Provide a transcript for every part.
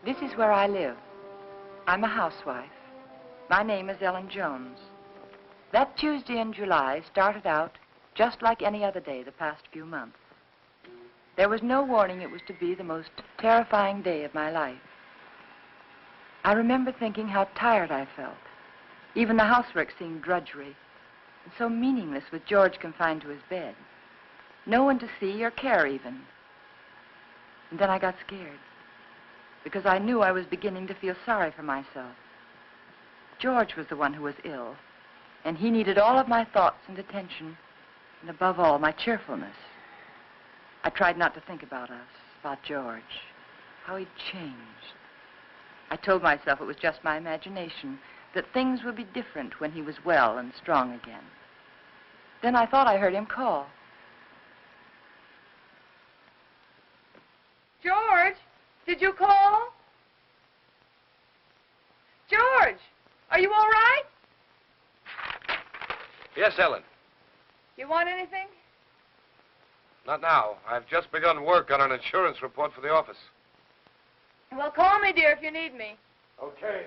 This is where I live. I'm a housewife. My name is Ellen Jones. That Tuesday in July started out just like any other day the past few months. There was no warning it was to be the most terrifying day of my life. I remember thinking how tired I felt. Even the housework seemed drudgery and so meaningless with George confined to his bed. No one to see or care even. And then I got scared because I knew I was beginning to feel sorry for myself. George was the one who was ill, and he needed all of my thoughts and attention, and above all, my cheerfulness. I tried not to think about us, about George, how he'd changed. I told myself it was just my imagination, that things would be different when he was well and strong again. Then I thought I heard him call. George, did you call? George, are you all right? Yes, Ellen. You want anything? Not now. I've just begun work on an insurance report for the office. Well, call me, dear, if you need me. Okay.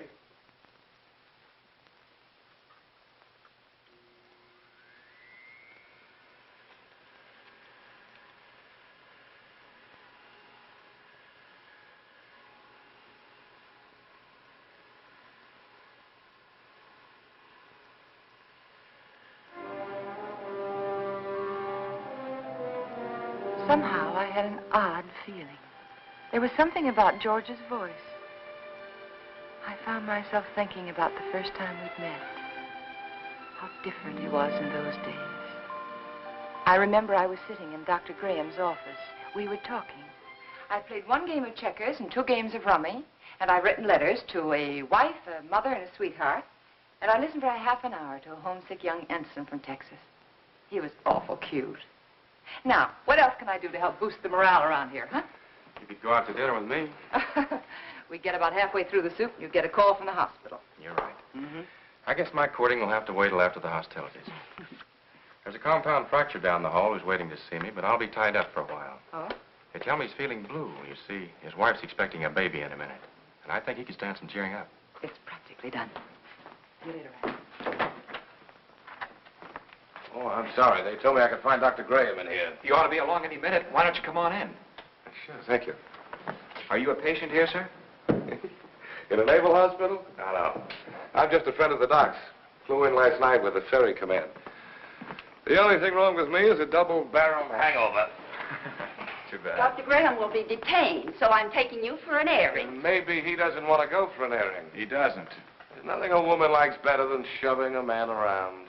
Somehow I had an odd feeling. There was something about George's voice. I found myself thinking about the first time we'd met. How different he was in those days. I remember I was sitting in Dr. Graham's office. We were talking. I played one game of checkers and 2 games of rummy, and I'd written letters to a wife, a mother, and a sweetheart, and I listened for a half an hour to a homesick young ensign from Texas. He was awful cute. Now, what else can I do to help boost the morale around here, huh? You could go out to dinner with me. We'd get about halfway through the soup, and you'd get a call from the hospital. You're right. Mm-hmm. I guess my courting will have to wait till after the hostilities. There's a compound fracture down the hall who's waiting to see me, but I'll be tied up for a while. Oh? They tell me he's feeling blue. You see, his wife's expecting a baby in a minute. And I think he could stand some cheering up. It's practically done. See you later, Ranney. Oh, I'm sorry. They told me I could find Dr. Grahame in here. You ought to be along any minute. Why don't you come on in? Sure, thank you. Are you a patient here, sir? In a naval hospital? No. I'm just a friend of the doc's. Flew in last night with the ferry command. The only thing wrong with me is a double-barrel hangover. Too bad. Dr. Grahame will be detained, so I'm taking you for an airing. And maybe he doesn't want to go for an airing. He doesn't. There's nothing a woman likes better than shoving a man around.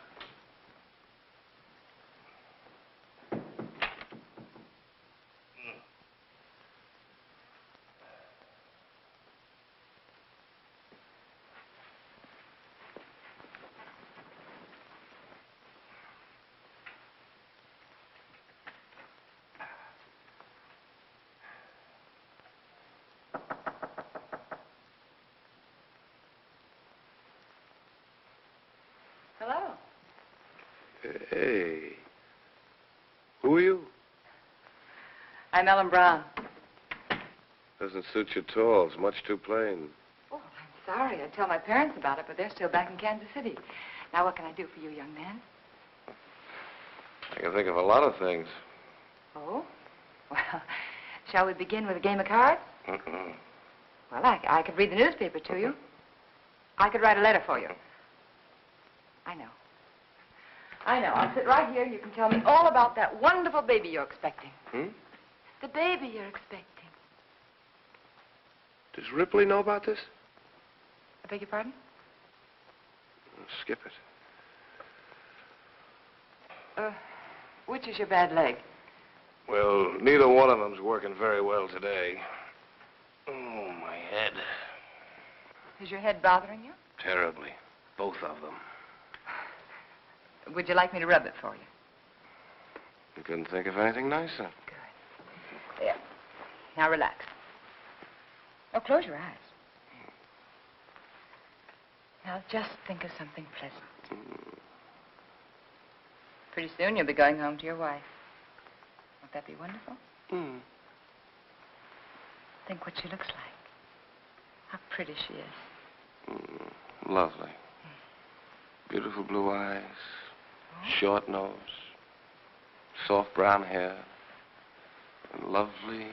Hello. Hey. Who are you? I'm Ellen Brown. Doesn't suit you at all. It's much too plain. Oh, I'm sorry. I'd tell my parents about it, but they're still back in Kansas City. Now, what can I do for you, young man? I can think of a lot of things. Oh? Well, shall we begin with a game of cards? Well, I could read the newspaper to you. I could write a letter for you. I know. I'll sit right here and you can tell me all about that wonderful baby you're expecting. The baby you're expecting. Does Ripley know about this? I beg your pardon? Skip it. Which is your bad leg? Well, neither one of them's working very well today. Oh, my head. Is your head bothering you? Terribly. Both of them. Would you like me to rub it for you? You couldn't think of anything nicer. Good. There. Now relax. Oh, close your eyes. Now just think of something pleasant. Pretty soon you'll be going home to your wife. Won't that be wonderful? Think what she looks like. How pretty she is. Lovely. Beautiful blue eyes. Short nose. Soft brown hair. And lovely,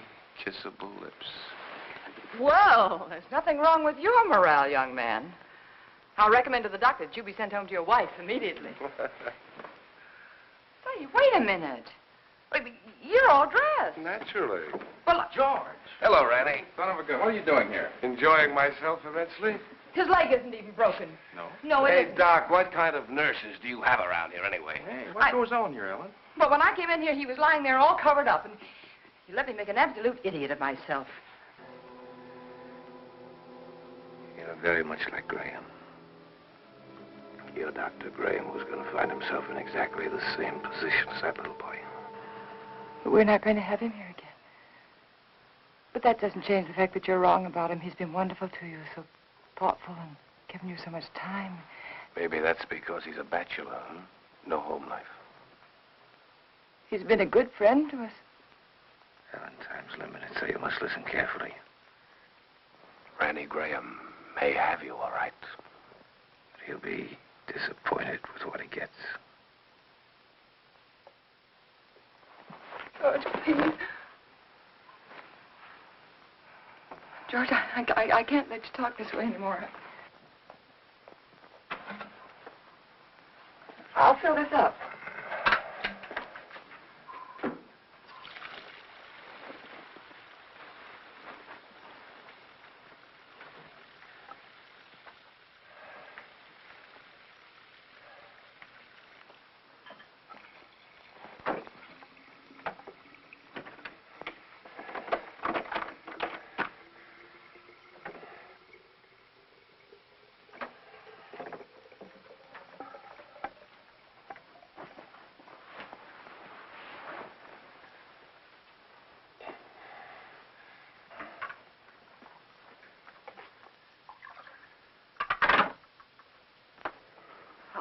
kissable lips. Well, there's nothing wrong with your morale, young man. I'll recommend to the doctor that you be sent home to your wife immediately. Say, wait a minute. Wait, you're all dressed. Naturally. Well, George. Hello, Ranney. Son of a gun. What are you doing here? Enjoying myself immensely? his leg isn't even broken. No? No, it Hey, isn't. Doc, what kind of nurses do you have around here anyway? Hey, what goes on here, Ellen? But when I came in here, he was lying there all covered up, and he let me make an absolute idiot of myself. You're very much like Graham. Your Dr. Graham was going to find himself in exactly the same position as that little boy. But we're not going to have him here again. But that doesn't change the fact that you're wrong about him. He's been wonderful to you, so thoughtful and given you so much time. Maybe that's because he's a bachelor, huh? No home life. He's been a good friend to us. Ellen, time's limited, so you must listen carefully. Ranney Grahame may have you, all right. But he'll be disappointed with what he gets. George, please. George, I can't let you talk this way anymore. I'll fill this up.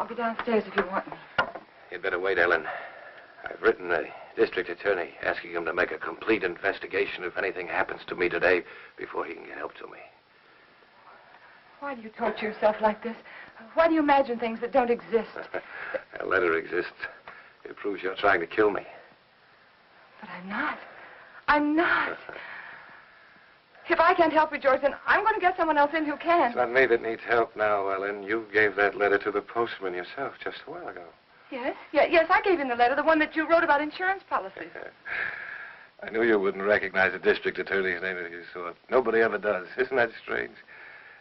I'll be downstairs if you want me. You'd better wait, Ellen. I've written the district attorney asking him to make a complete investigation if anything happens to me today before he can get help to me. Why do you torture yourself like this? Why do you imagine things that don't exist? A letter exists. It proves you're trying to kill me. But I'm not. I'm not. If I can't help you, George, then I'm going to get someone else in who can. It's not me that needs help now, Ellen. You gave that letter to the postman yourself just a while ago. Yes? Yes, I gave him the letter, the one that you wrote about insurance policies. I knew you wouldn't recognize a district attorney's name if you saw it. Nobody ever does. Isn't that strange?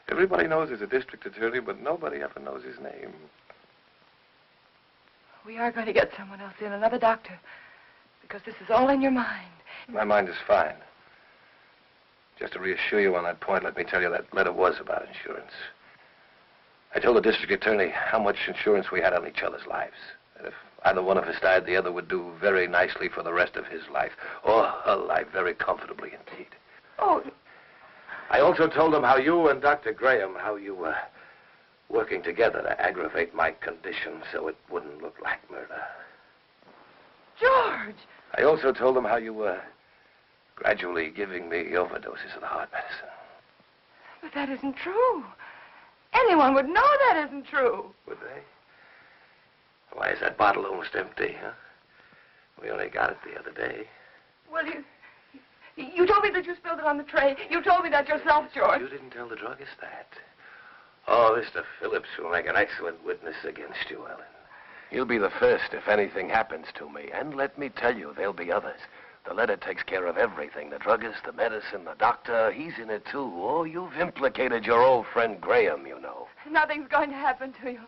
Everybody knows he's a district attorney, but nobody ever knows his name. We are going to get someone else in, another doctor, because this is all in your mind. My mind is fine. Just to reassure you on that point, let me tell you that letter was about insurance. I told the district attorney how much insurance we had on each other's lives. And if either one of us died, the other would do very nicely for the rest of his life, or her life very comfortably indeed. Oh. I also told him how you and Dr. Grahame, how you were working together to aggravate my condition so it wouldn't look like murder. George! I also told him how you were gradually giving me overdoses of the heart medicine. But that isn't true. Anyone would know that isn't true. Would they? Why is that bottle almost empty, huh? We only got it the other day. Well, You told me that you spilled it on the tray. You told me that yourself, George. You didn't tell the druggist that. Oh, Mr. Phillips will make an excellent witness against you, Ellen. He'll be the first if anything happens to me. And let me tell you, there'll be others. The letter takes care of everything. The druggist, the medicine, the doctor. He's in it, too. Oh, you've implicated your old friend Graham, you know. Nothing's going to happen to you.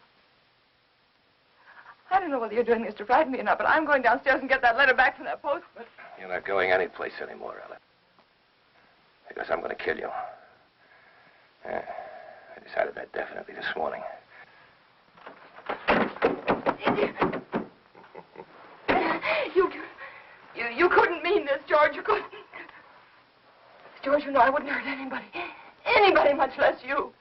I don't know whether you're doing this to frighten me or not, but I'm going downstairs and get that letter back from that postman. You're not going anyplace anymore, Ellen. Because I'm going to kill you. Yeah, I decided that definitely this morning. You couldn't mean this, George. You couldn't. George, you know I wouldn't hurt anybody. Anybody, much less you.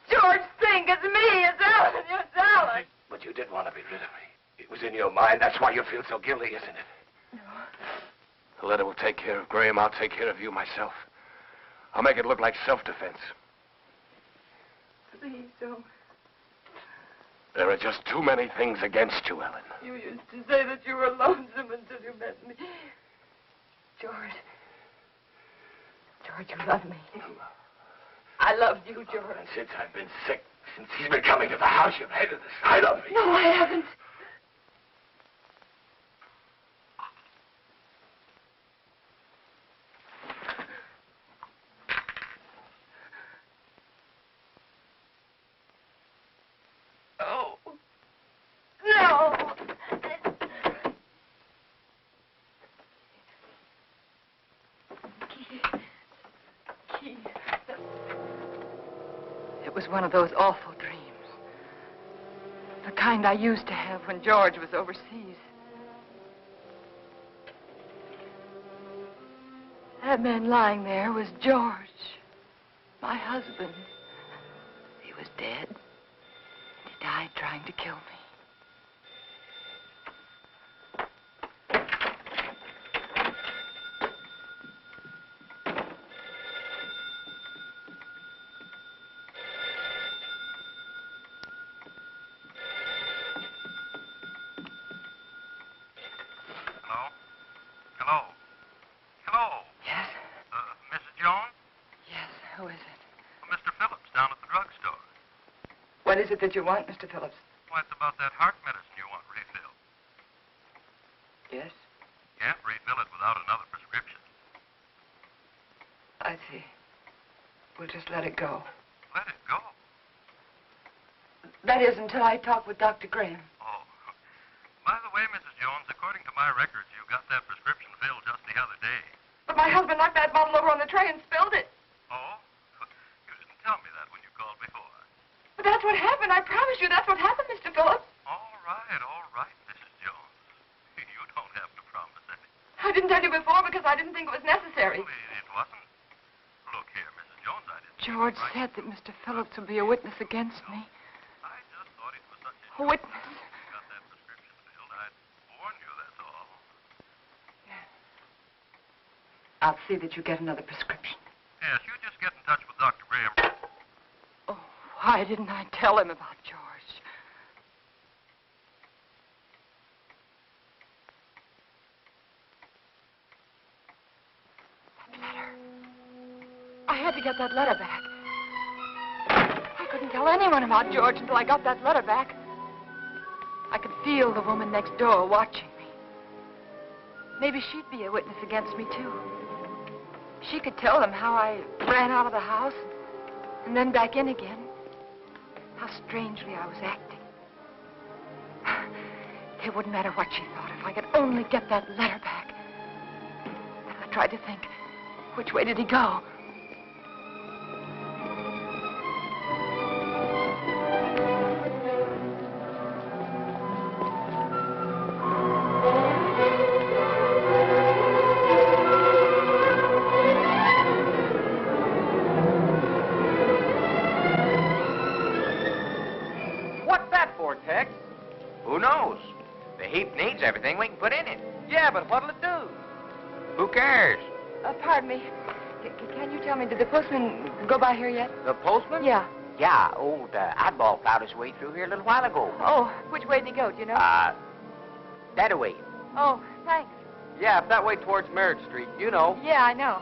George, think. It's me. It's Ellen. It's Ellen. But you did want to be rid of me. It was in your mind. That's why you feel so guilty, isn't it? No. The letter will take care of Graham. I'll take care of you myself. I'll make it look like self-defense. Please don't. There are just too many things against you, Ellen. You used to say that you were lonesome until you met me. George. George, you love me. I loved you, George. And since I've been sick, since he's been coming to the house, you've hated the sight of me. No, I haven't. It was one of those awful dreams. The kind I used to have when George was overseas. That man lying there was George, my husband. He was dead. He died trying to kill me. What is it that you want, Mr. Phillips? Why, it's about that heart medicine you want refilled. Yes? Can't refill it without another prescription. I see. We'll just let it go. Let it go? That is, until I talk with Dr. Graham. Oh. By the way, Mrs. Jones, according to my records, you got that prescription filled just the other day. But my husband knocked that bottle over on the tray and spilled it. Oh? You didn't tell me that when you called before. But that's what happened. I promise you that's what happened, Mr. Phillips. All right, Mrs. Jones. You don't have to promise anything. I didn't tell you before because I didn't think it was necessary. Well, it wasn't. Look here, Mrs. Jones, I didn't... George said that Mr. Phillips would be a witness against me. I just thought it was such a witness. You got that prescription filled. I'd warn you, that's all. I'll see that you get another prescription. Yes, you just get in touch with Dr. Graham. Why didn't I tell him about George? That letter. I had to get that letter back. I couldn't tell anyone about George until I got that letter back. I could feel the woman next door watching me. Maybe she'd be a witness against me, too. She could tell them how I ran out of the house and then back in again. How strangely I was acting. It wouldn't matter what she thought if I could only get that letter back. I tried to think, which way did he go? Everything we can put in it. Yeah, but what'll it do? Who cares? Pardon me. Can you tell me, did the postman go by here yet? The postman? Yeah. Yeah, old Oddball plowed his way through here a little while ago. Oh, which way did he go, do you know? That way. Oh, thanks. Yeah, up that way towards Merritt Street. You know. Yeah, I know.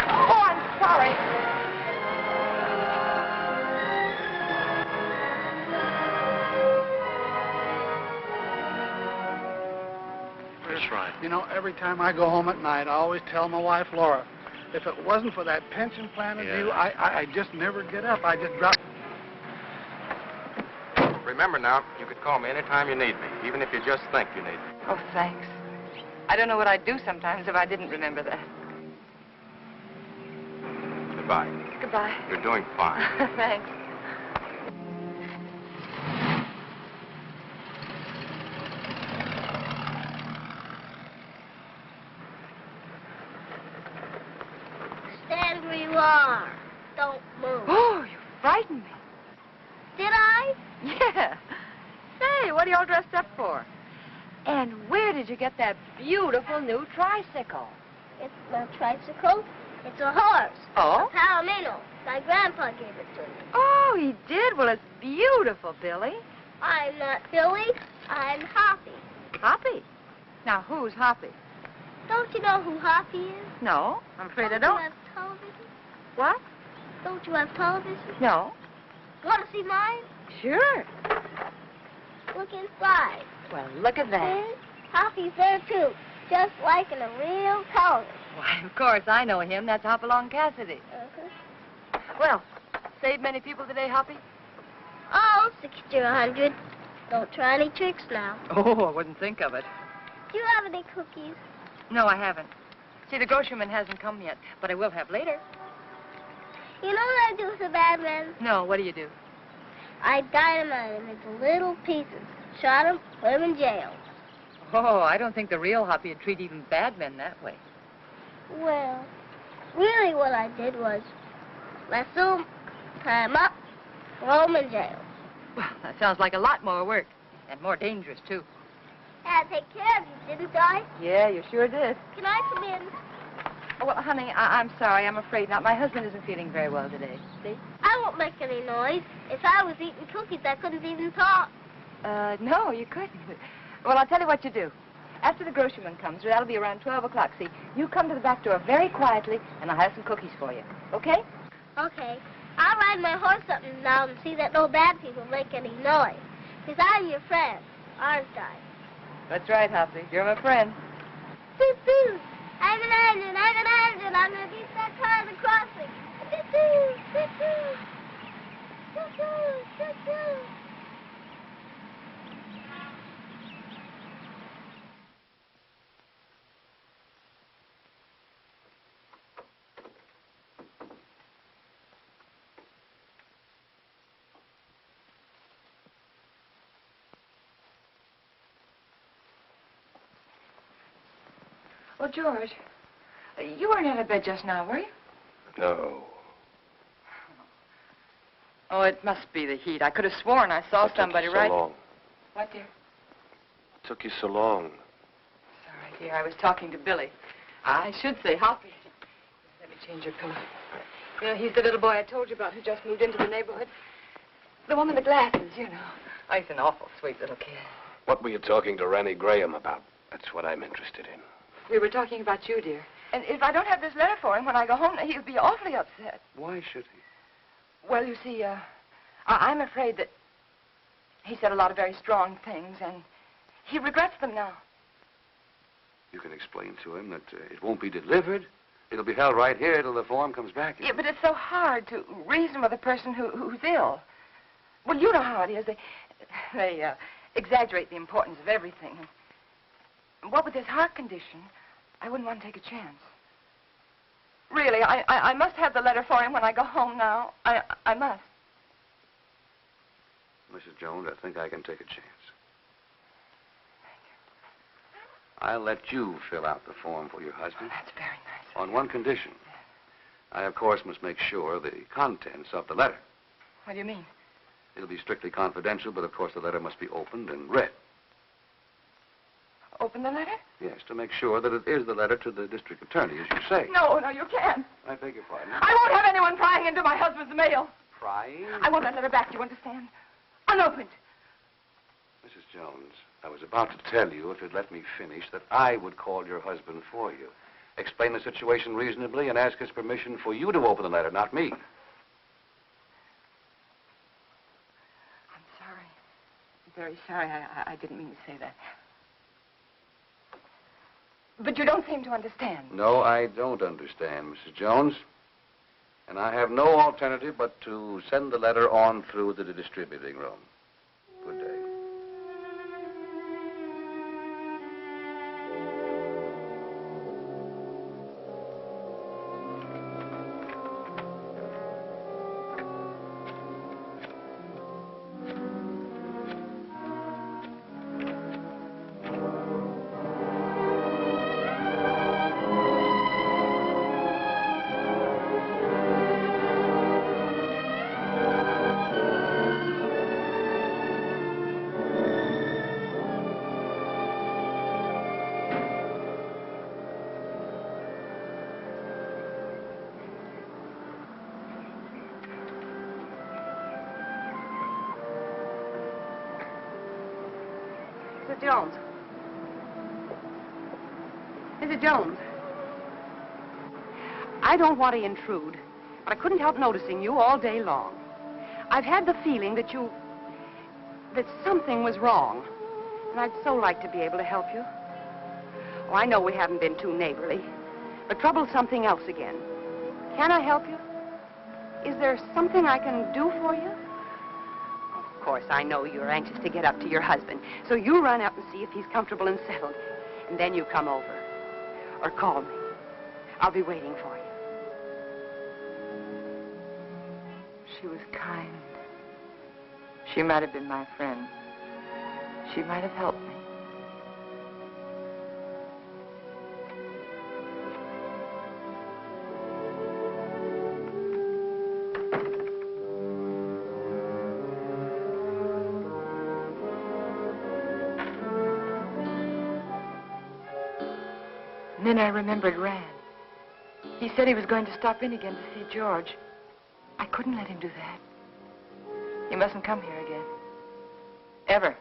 Oh, I'm sorry. That's right. You know, every time I go home at night, I always tell my wife, Laura, if it wasn't for that pension plan of you, I just never get up. I just drop. Remember now, you could call me anytime you need me, even if you just think you need me. Oh, thanks. I don't know what I'd do sometimes if I didn't remember that. Goodbye. Goodbye. You're doing fine. Thanks. Stand where you are. Don't move. Oh, you frightened me. Did I? Yeah. Say, what are you all dressed up for? And where did you get that beautiful new tricycle? It's not a tricycle. It's a horse. Oh? A Palomino. My grandpa gave it to me. Oh, he did? Well, it's beautiful, Billy. I'm not Billy. I'm Hoppy. Hoppy? Now, who's Hoppy? Don't you know who Hoppy is? No, I'm afraid I Don't don't. you have television? What? Don't you have television? No. Want to see mine? Sure. Look inside. Well, look at that. See? Hoppy's there, too. Just like in a real colony. Why, of course, I know him. That's Hopalong Cassidy. Uh-huh. Well, saved many people today, Hoppy? Oh, 60 or 100. Don't try any tricks now. Oh, I wouldn't think of it. Do you have any cookies? No, I haven't. See, the groceryman hasn't come yet, but I will have later. You know what I do with the bad men? No, what do you do? I dynamite them into little pieces. Shot them, put them in jail. Oh, I don't think the real Hoppy would treat even bad men that way. Well, really what I did was lasso them, tie them up, throw them in jail. Well, that sounds like a lot more work, and more dangerous, too. Had to take care of you, didn't I? Yeah, you sure did. Can I come in? Oh, well, honey, I'm sorry. I'm afraid not. My husband isn't feeling very well today. See? I won't make any noise. If I was eating cookies, I couldn't even talk. No, you couldn't. Well, I'll tell you what you do. After the groceryman comes, that'll be around 12 o'clock. See, you come to the back door very quietly, and I'll have some cookies for you. Okay? Okay. I'll ride my horse up and down and see that no bad people make any noise. Because I'm your friend, aren't I? That's right, Hoppy. You're my friend. Boop, boop. I'm an engine, I'm an engine. I'm going to beat that car at the crossing. Boop, boop, boop, boop. Boop, boop, boop, boop. Well, George, you weren't out of bed just now, were you? No. Oh, it must be the heat. I could have sworn I saw somebody What took you so right... long? What, dear? It took you so long. Sorry, dear. I was talking to Billy. I should say Hoppy. Let me change your pillow. You know, he's the little boy I told you about who just moved into the neighborhood. The one with the glasses, you know. Oh, he's an awful sweet little kid. What were you talking to Ranney Grahame about? That's what I'm interested in. We were talking about you, dear. And if I don't have this letter for him when I go home, he'll be awfully upset. Why should he? Well, you see, I'm afraid that he said a lot of very strong things, and he regrets them now. You can explain to him that it won't be delivered. It'll be held right here till the form comes back. Yeah, but it's so hard to reason with a person who's ill. Well, you know how it is. They exaggerate the importance of everything. What with his heart condition, I wouldn't want to take a chance. Really, I must have the letter for him when I go home now. I must. Mrs. Jones, I think I can take a chance. I'll let you fill out the form for your husband. That's very nice. On one condition. I, of course, must make sure the contents of the letter. What do you mean? It'll be strictly confidential, but of course the letter must be opened and read. Open the letter? Yes, to make sure that it is the letter to the district attorney, as you say. No, you can't. I beg your pardon. I won't have anyone prying into my husband's mail. Prying? I want that letter back, do you understand? Unopened. Jones, I was about to tell you, if you'd let me finish, that I would call your husband for you. Explain the situation reasonably and ask his permission for you to open the letter, not me. I'm sorry. I'm very sorry. I didn't mean to say that. But you don't seem to understand. No, I don't understand, Mrs. Jones. And I have no alternative but to send the letter on through the distributing room. Good day. Mrs. Jones. Mrs. Jones. I don't want to intrude, but I couldn't help noticing you all day long. I've had the feeling that something was wrong, and I'd so like to be able to help you. Oh, I know we haven't been too neighborly, but trouble's something else again. Can I help you? Is there something I can do for you? Of course, I know you're anxious to get up to your husband, so you run up and see if he's comfortable and settled, and then you come over. Or call me. I'll be waiting for you. She was kind. She might have been my friend. She might have helped me. And then I remembered Rand. He said he was going to stop in again to see George. I couldn't let him do that. He mustn't come here again. Ever.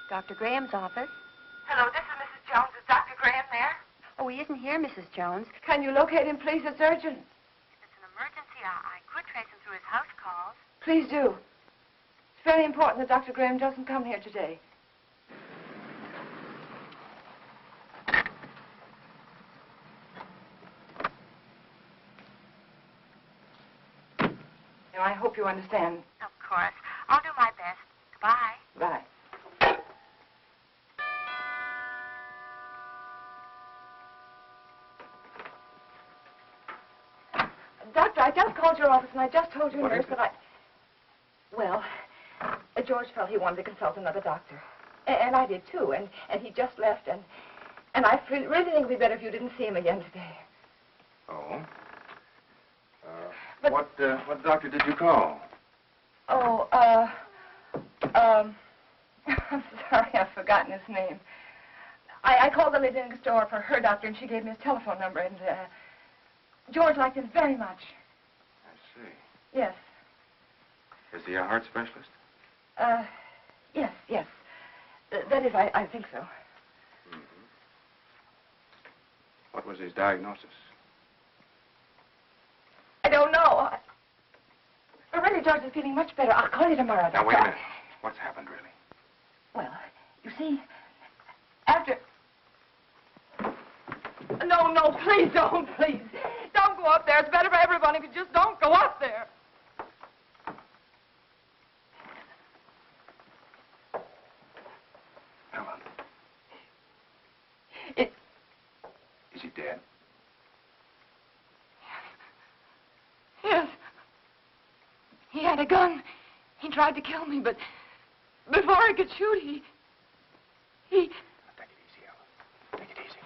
Dr. Graham's office. Hello, this is Mrs. Jones. Is Dr. Graham there? Oh, he isn't here, Mrs. Jones. Can you locate him, please? It's urgent. If it's an emergency, I could trace him through his house calls. Please do. It's very important that Dr. Graham doesn't come here today. Now, I hope you understand. Of course. I'll do my best. Goodbye. Bye. Doctor, I just called your office and I just told your nurse that I... Well, George felt he wanted to consult another doctor. And I did too. And he just left and I really think it would be better if you didn't see him again today. Oh? But... What doctor did you call? Oh, I'm sorry, I've forgotten his name. I called the lady next door for her doctor and she gave me his telephone number and, George liked him very much. I see. Yes. Is he a heart specialist? Yes. That is, I think so. Mm-hmm. What was his diagnosis? I don't know. But really, George is feeling much better. I'll call you tomorrow. Now, wait a minute. What's happened, really? Well, you see, after... No, please don't, please. Don't go up there. It's better for everyone if you just don't go up there. Helen. It... Is he dead? Yes. He had a gun. He tried to kill me, but before I could shoot, he... Take it easy, Helen. Take it easy.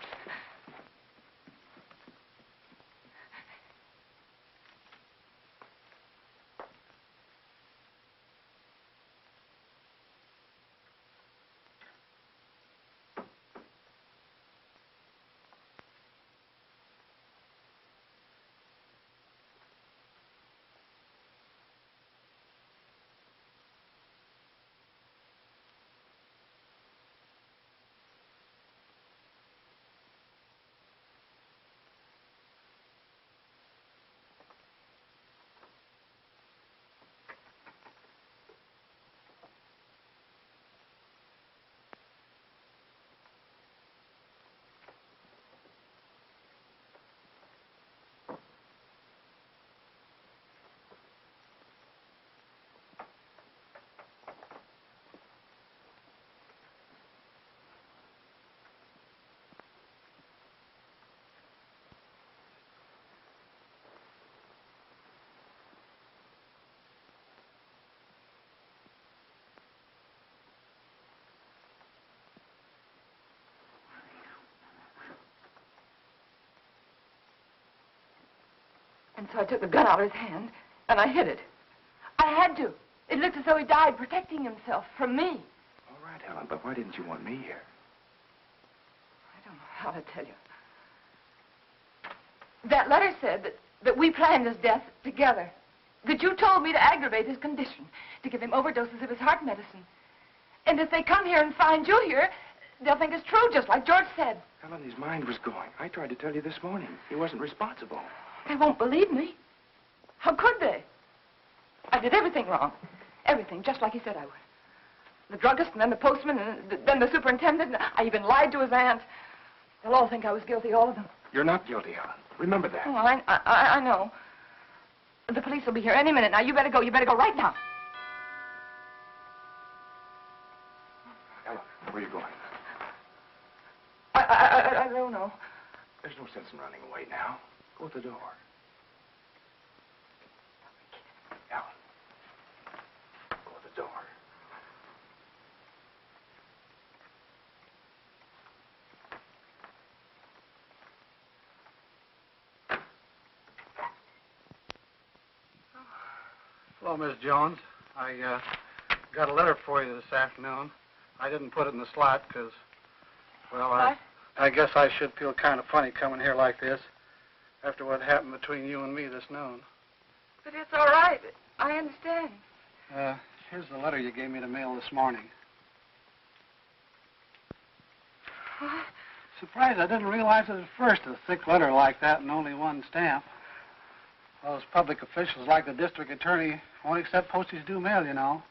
And so I took the gun out of his hand, and I hid it. I had to. It looked as though he died protecting himself from me. All right, Helen, but why didn't you want me here? I don't know how to tell you. That letter said that we planned his death together. That you told me to aggravate his condition, to give him overdoses of his heart medicine. And if they come here and find you here, they'll think it's true, just like George said. Helen, his mind was going. I tried to tell you this morning. He wasn't responsible. They won't believe me. How could they? I did everything wrong. Everything, just like he said I would. The druggist, and then the postman, and then the superintendent. And I even lied to his aunt. They'll all think I was guilty, all of them. You're not guilty, Helen. Remember that. Oh, I know. The police will be here any minute. Now, you better go. You better go right now. Helen, where are you going? I don't know. There's no sense in running away now. Go at the door. Helen. Go at the door. Hello, Miss Jones. I got a letter for you this afternoon. I didn't put it in the slot because, well, I guess I should feel kind of funny coming here like this after what happened between you and me this noon. But it's all right. I understand. Here's the letter you gave me to mail this morning. What? Surprised I didn't realize it at first, a thick letter like that and only one stamp. Those public officials like the district attorney won't accept postage due mail, you know.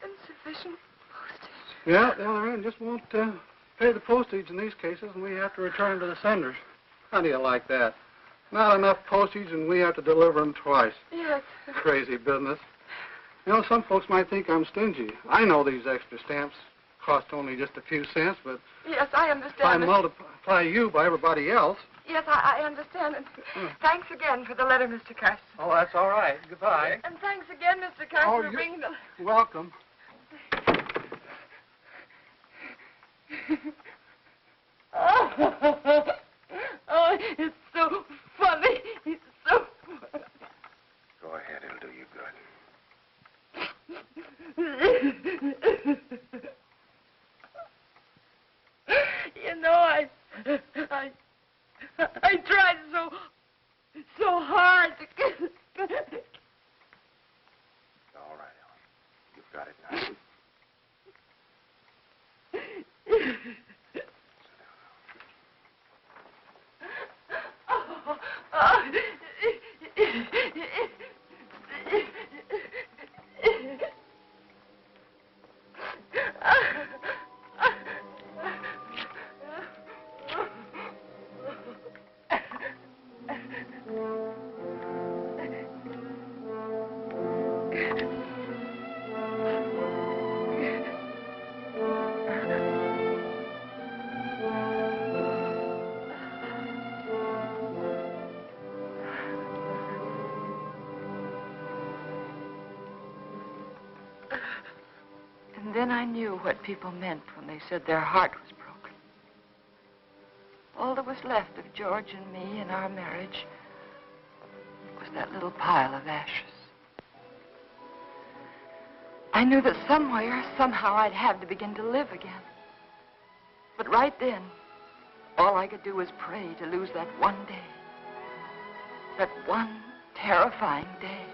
Insufficient postage? Yeah, the other end just won't pay the postage in these cases, and we have to return them to the senders. How do you like that? Not enough postage, and we have to deliver them twice. Yes. Crazy business. You know, some folks might think I'm stingy. I know these extra stamps cost only just a few cents, but yes, I if I understand. multiply you by everybody else. Yes, I understand. And thanks again for the letter, Mr. Carson. Oh, that's all right. Goodbye. And thanks again, Mr. Carson, for bringing the... Welcome. Oh, it's so funny. It's so funny. Go ahead. It'll do you good. You know, I tried so hard to get... All right, Helen. You've got it now. And then I knew what people meant when they said their heart was broken. All that was left of George and me and our marriage was that little pile of ashes. I knew that somewhere, somehow, I'd have to begin to live again. But right then, all I could do was pray to lose that one day. That one terrifying day.